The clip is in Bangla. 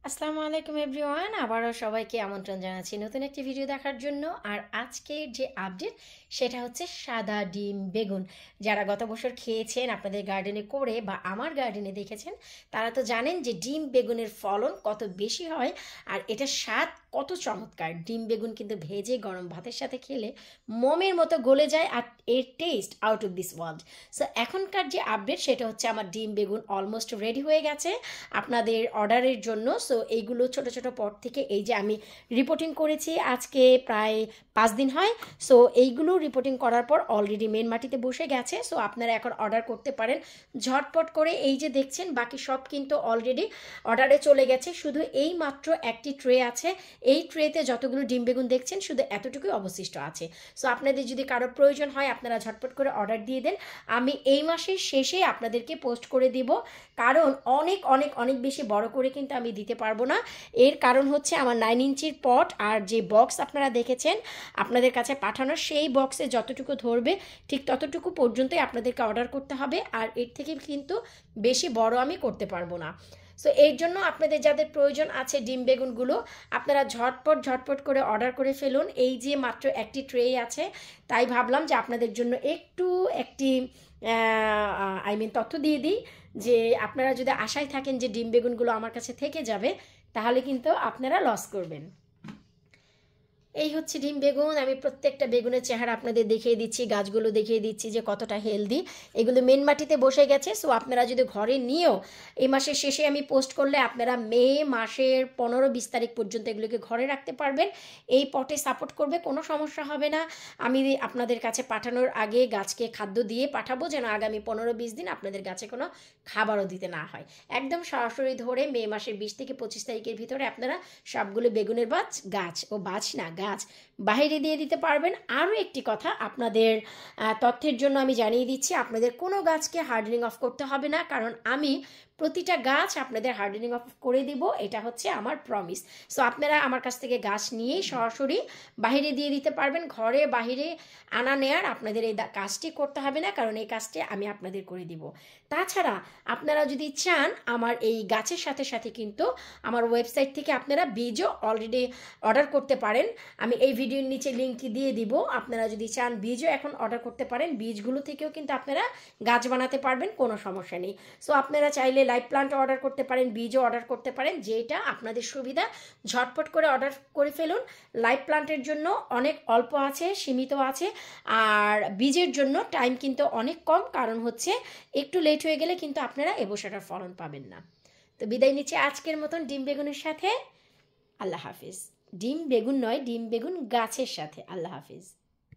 আসসালামু আলাইকুম এভরিওয়ান, আবারও সবাইকে আমন্ত্রণ জানাচ্ছি নতুন একটি ভিডিও দেখার জন্য। আর আজকের যে আপডেট সেটা হচ্ছে সাদা ডিম বেগুন। যারা গত বছর খেয়েছেন আপনাদের গার্ডেনে করে বা আমার গার্ডেনে দেখেছেন তারা তো জানেন যে ডিম বেগুনের ফলন কত বেশি হয় আর এটা স্বাদ কত চমৎকার। ডিম বেগুন কিন্তু ভেজে গরম ভাতের সাথে খেলে মোমের মতো গলে যায় আর এর test out of this world. So এখনকার যে আপডেট সেটা হচ্ছে আমার ডিম বেগুন অলমোস্ট রেডি হয়ে গেছে আপনাদের অর্ডারের জন্য। সো এইগুলো ছোট ছোট পট থেকে এই যে আমি রিপোর্টিং করেছি আজকে প্রায় 5 দিন হয়। সো এইগুলো রিপোর্টিং করার পর অলরেডি মেন মাটিতে বসে গেছে। সো আপনারা এখন অর্ডার করতে পারেন ঝটপট করে। এই যে দেখছেন বাকি সব কিন্তু অলরেডি অর্ডারে চলে গেছে, শুধু এই মাত্র একটি ট্রে আছে। এই ট্রেতে যতগুলো ডিম বেগুন দেখছেন শুধু এতটুকুই অবশিষ্ট আছে। সো আপনাদের যদি কারো প্রয়োজন হয় আপনারা ঝটপট করে অর্ডার দিয়ে দেন, আমি এই মাসের শেষে আপনাদেরকে পোস্ট করে দিব। কারণ অনেক অনেক অনেক বেশি বড় করে কিন্তু আমি দিতে পারবো না। এর কারণ হচ্ছে আমার 9 ইঞ্চির পট আর যে বক্স আপনারা দেখেছেন আপনাদের কাছে পাঠানোর সেই বক্সে যতটুকু ধরবে ঠিক ততটুকু পর্যন্তই আপনাদেরকে অর্ডার করতে হবে, আর এর থেকে কিন্তু বেশি বড় আমি করতে পারবো না। সো এর জন্য আপনাদের যাদের প্রয়োজন আছে ডিম বেগুনগুলো আপনারা ঝটপট ঝটপট করে অর্ডার করে ফেলুন। এই যে মাত্র একটি ট্রে আছে, তাই ভাবলাম যে আপনাদের জন্য একটি তথ্য দিয়ে দিই যে আপনারা যদি আশায় থাকেন যে ডিম বেগুনগুলো আমার কাছে থেকে যাবে তাহলে কিন্তু আপনারা লস করবেন। এই হচ্ছে ডিম বেগুন। আমি প্রত্যেকটা বেগুনের চেহারা আপনাদের দেখিয়ে দিচ্ছি, গাছগুলো দেখিয়ে দিচ্ছি যে কতটা হেলদি। এগুলো মেন মাটিতে বসে গেছে। সো আপনারা যদি ঘরে নিয়েও এই মাসের শেষে আমি পোস্ট করলে আপনারা মে মাসের 15-20 তারিখ পর্যন্ত এগুলোকে ঘরে রাখতে পারবেন। এই পটে সাপোর্ট করবে, কোনো সমস্যা হবে না। আমি আপনাদের কাছে পাঠানোর আগে গাছকে খাদ্য দিয়ে পাঠাবো যেন আগামী 15-20 দিন আপনাদের গাছে কোনো খাবারও দিতে না হয়। একদম সরাসরি ধরে মে মাসের 20 থেকে 25 তারিখের ভিতরে আপনারা সবগুলো বেগুনের গাছ বাইরে দিয়ে দিতে পারবেন। আরও একটি কথা আপনাদের তথ্যের জন্য আমি জানিয়ে দিচ্ছি, আপনাদের কোনো গাছকে হার্ডেনিং অফ করতে হবে না, কারণ আমি প্রতিটা গাছ আপনাদের হার্ডেনিং অফ করে দিব, এটা হচ্ছে আমার প্রমিস। সো আপনারা আমার কাছ থেকে গাছ নিয়েই সরাসরি বাইরে দিয়ে দিতে পারবেন। ঘরে বাহিরে আনা নেয়ার আপনাদের এই কাজটি করতে হবে না, কারণ এই কাজটি আমি আপনাদের করে দিব। তাছাড়া আপনারা যদি চান আমার এই গাছের সাথে সাথে কিন্তু আমার ওয়েবসাইট থেকে আপনারা বীজও অলরেডি অর্ডার করতে পারেন। আমি এই ভিডিওর নিচে লিঙ্কটি দিয়ে দিব, আপনারা যদি চান বীজও এখন অর্ডার করতে পারেন। বীজগুলো থেকেও কিন্তু আপনারা গাছ বানাতে পারবেন, কোনো সমস্যা নেই। সো আপনারা চাইলে লাইভ প্লান্ট অর্ডার করতে পারেন, বীজও অর্ডার করতে পারেন, যেটা আপনাদের সুবিধা। ঝটপট করে অর্ডার করে ফেলুন। লাইভ প্লান্টের জন্য অনেক অল্প আছে, সীমিত আছে, আর বীজের জন্য টাইম কিন্তু অনেক কম, কারণ হচ্ছে একটু লেট হয়ে গেলে কিন্তু আপনারা এবছরটার ফলন পাবেন না। তো বিদায় নিচ্ছি আজকের মতন ডিম বেগুনের সাথে। আল্লাহ হাফিজ। ডিম বেগুন নয়, ডিম বেগুন গাছের সাথে। আল্লাহ হাফিজ।